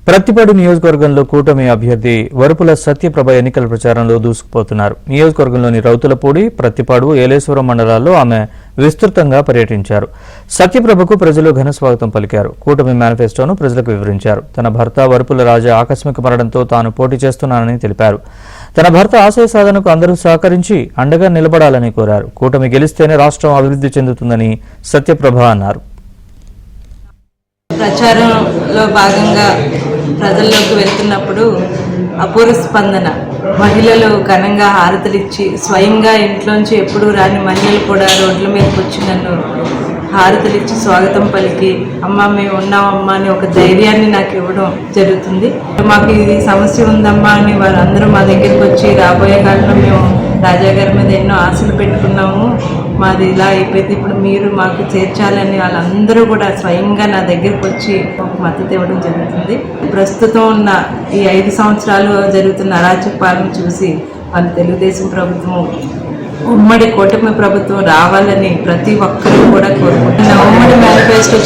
ప్రత్తిపాడు నియోజకవర్గంలో కూటమి అభ్యర్థి వరుపుల సత్యప్రభ ఎన్నికల ప్రచారంలో దూసుకుపోతున్నారు. నియోజకవర్గంలోని రౌతులపూడి, ప్రత్తిపాడు, ఏలేశ్వరం మండలాల్లో ఆమె విస్తృతంగా పర్యటించారు. సత్యప్రభకు ప్రజలు ఘన స్వాగతం పలికారు. కూటమి మేనిఫెస్టోను ప్రజలకు వివరించారు. తన భర్త వరుపుల రాజా ఆకస్మిక మరణంతో తాను పోటీ చేస్తున్నానని తెలిపారు. తన భర్త ఆశయ సాధనకు అందరూ సహకరించి అండగా నిలబడాలని కోరారు. కూటమి గెలిస్తేనే రాష్ట్రం అభివృద్ధి చెందుతుందని సత్యప్రభ అన్నారు. ప్రచారంలో భాగంగా ప్రజల్లోకి వెళ్తున్నప్పుడు అపూర్వ స్పందన. మహిళలు ఘనంగా హారతులిచ్చి స్వయంగా ఇంట్లోంచి ఎప్పుడూ రాని మహిళలు కూడా రోడ్ల మీదకి వచ్చి నన్ను హారతులిచ్చి స్వాగతం పలికి అమ్మ మేము ఉన్నామమ్మా అని ఒక ధైర్యాన్ని నాకు ఇవ్వడం జరుగుతుంది. మాకు ఇది సమస్య ఉందమ్మా అని వారందరూ మా దగ్గరికి వచ్చి రాబోయే కాలంలో మేము రాజా గారి మీద ఎన్నో ఆశలు పెట్టుకున్నాము, మాది ఇలా అయిపోయింది, ఇప్పుడు మీరు మాకు చేర్చాలని వాళ్ళందరూ కూడా స్వయంగా నా దగ్గరికి వచ్చి ఒక మద్దతు ఇవ్వడం జరుగుతుంది. ప్రస్తుతం ఉన్న ఈ 5 సంవత్సరాలు జరుగుతున్న అరాచక పాలన చూసి వాళ్ళు తెలుగుదేశం ప్రభుత్వం ఉమ్మడి కూటమి ప్రభుత్వం రావాలని ప్రతి ఒక్కరూ కూడా కోరుకుంటున్నారు. ఉమ్మడి మేనిఫెస్టో